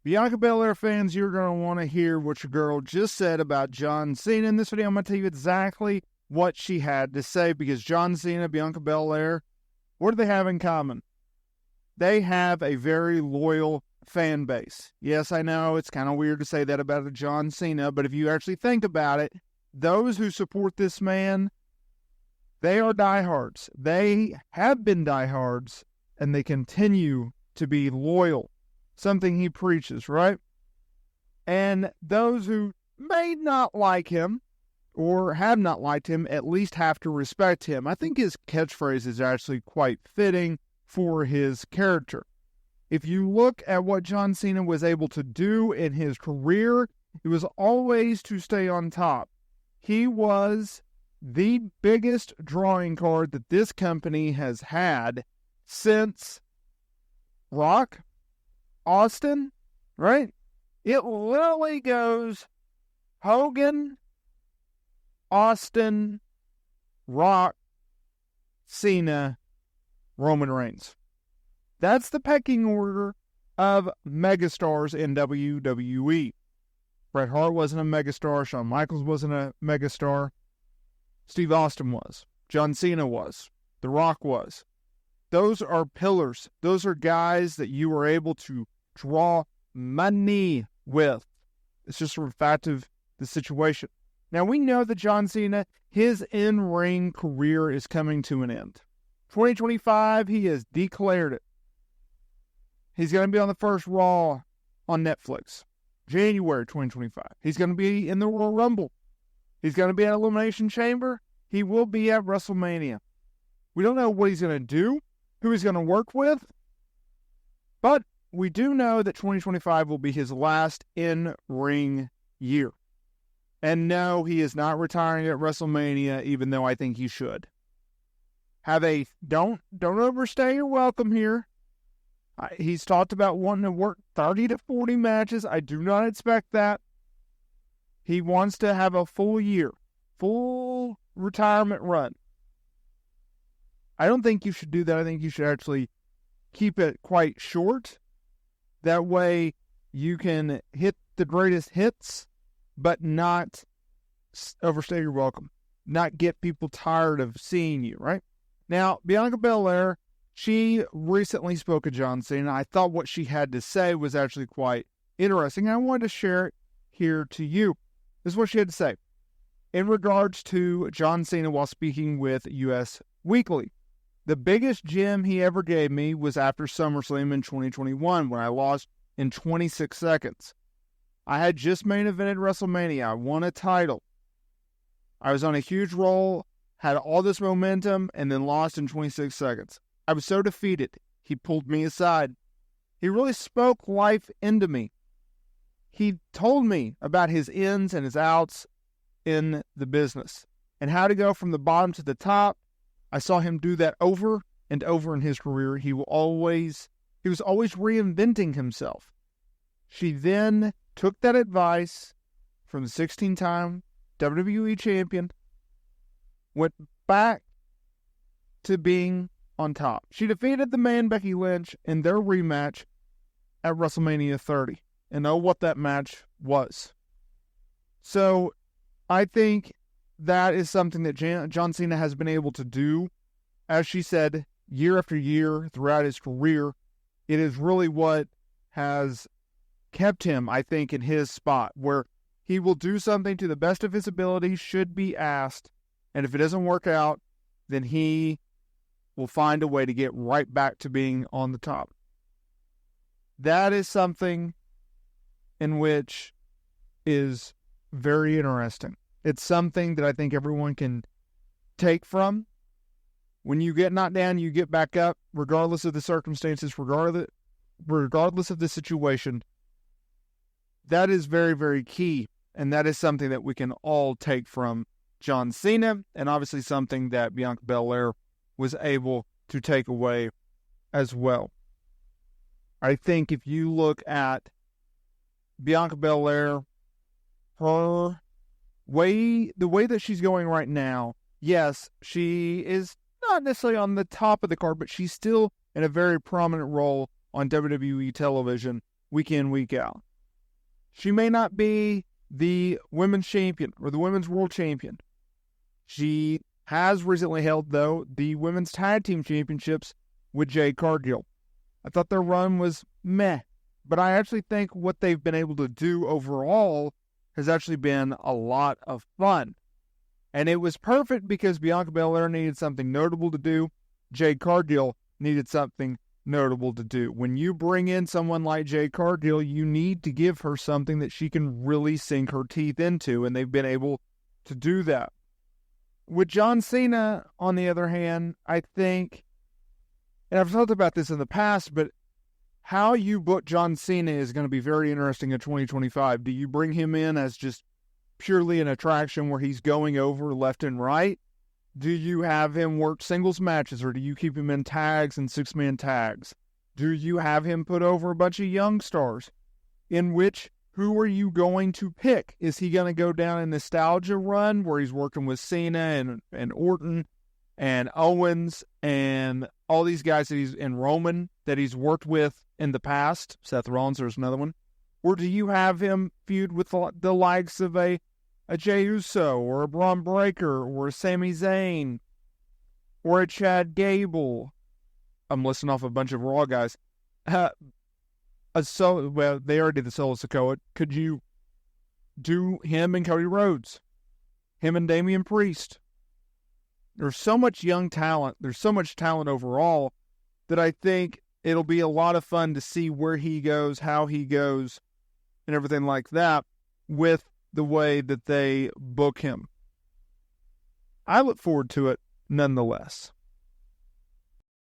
Bianca Belair fans, you're going to want to hear what your girl just said about John Cena. In this video, I'm going to tell you exactly what she had to say, because John Cena, Bianca Belair, what do they have in common? They have a very loyal fan base. Yes, I know it's kind of weird to say that about a John Cena, but if you actually think about it, those who support this man, they are diehards. They have been diehards, and they continue to be loyal. Something he preaches, right? And those who may not like him or have not liked him at least have to respect him. I think his catchphrase is actually quite fitting for his character. If you look at what John Cena was able to do in his career, it was always to stay on top. He was the biggest drawing card that this company has had since Rock, Austin, right? It literally goes Hogan, Austin, Rock, Cena, Roman Reigns. That's the pecking order of megastars in WWE. Bret Hart wasn't a megastar. Shawn Michaels wasn't a megastar. Steve Austin was. John Cena was. The Rock was. Those are pillars. Those are guys that you were able to draw money with. It's just a fact of the situation. Now, we know that John Cena, his in-ring career is coming to an end. 2025, he has declared it. He's going to be on the first Raw on Netflix. January 2025. He's going to be in the Royal Rumble. He's going to be at Elimination Chamber. He will be at WrestleMania. We don't know what he's going to do, who he's going to work with, but we do know that 2025 will be his last in-ring year. And no, he is not retiring at WrestleMania, even though I think he should. Don't overstay your welcome here. He's talked about wanting to work 30 to 40 matches. I do not expect that. He wants to have a full year, full retirement run. I don't think you should do that. I think you should actually keep it quite short. That way you can hit the greatest hits, but not overstay your welcome. Not get people tired of seeing you, right? Now, Bianca Belair, she recently spoke of John Cena. I thought what she had to say was actually quite interesting. I wanted to share it here to you. This is what she had to say in regards to John Cena while speaking with US Weekly. The biggest gem he ever gave me was after SummerSlam in 2021 when I lost in 26 seconds. I had just main evented WrestleMania. I won a title. I was on a huge roll, had all this momentum, and then lost in 26 seconds. I was so defeated. He pulled me aside. He really spoke life into me. He told me about his ins and his outs in the business and how to go from the bottom to the top. I saw him do that over and over in his career. He was always reinventing himself. She then took that advice from the 16-time WWE champion, went back to being on top. She defeated the man Becky Lynch in their rematch at WrestleMania 30. And oh, what that match was. So I think that is something that John Cena has been able to do, as she said, year after year throughout his career. It is really what has kept him, I think, in his spot, where he will do something to the best of his ability, should be asked, and if it doesn't work out, then he will find a way to get right back to being on the top. That is something in which is very interesting. It's something that I think everyone can take from. When you get knocked down, you get back up, regardless of the circumstances, regardless of the situation. That is very, very key, and that is something that we can all take from John Cena, and obviously something that Bianca Belair was able to take away as well. I think if you look at Bianca Belair, the way that she's going right now, yes, she is not necessarily on the top of the card, but she's still in a very prominent role on WWE television. week in, week out. She may not be the women's champion or the women's world champion. She has recently held, though, the women's tag team championships with Jade Cargill. I thought their run was meh, but I actually think what they've been able to do overall has actually been a lot of fun. And it was perfect because Bianca Belair needed something notable to do. Jade Cargill needed something notable to do. When you bring in someone like Jade Cargill, you need to give her something that she can really sink her teeth into, and they've been able to do that. With John Cena, on the other hand, I think, and I've talked about this in the past, but how you book John Cena is going to be very interesting in 2025. Do you bring him in as just purely an attraction where he's going over left and right? Do you have him work singles matches, or do you keep him in tags and six-man tags? Do you have him put over a bunch of young stars? Who are you going to pick? Is he going to go down a nostalgia run where he's working with Cena and Orton and Owens and all these guys and Roman that he's worked with in the past? Seth Rollins, there's another one. Or do you have him feud with the likes of a Jey Uso or a Braun Breaker or a Sami Zayn or a Chad Gable? I'm listing off a bunch of Raw guys. Well, they already did the Solo Sikoa. Could you do him and Cody Rhodes? Him and Damian Priest? There's so much young talent. There's so much talent overall that I think it'll be a lot of fun to see where he goes, how he goes, and everything like that with the way that they book him. I look forward to it nonetheless.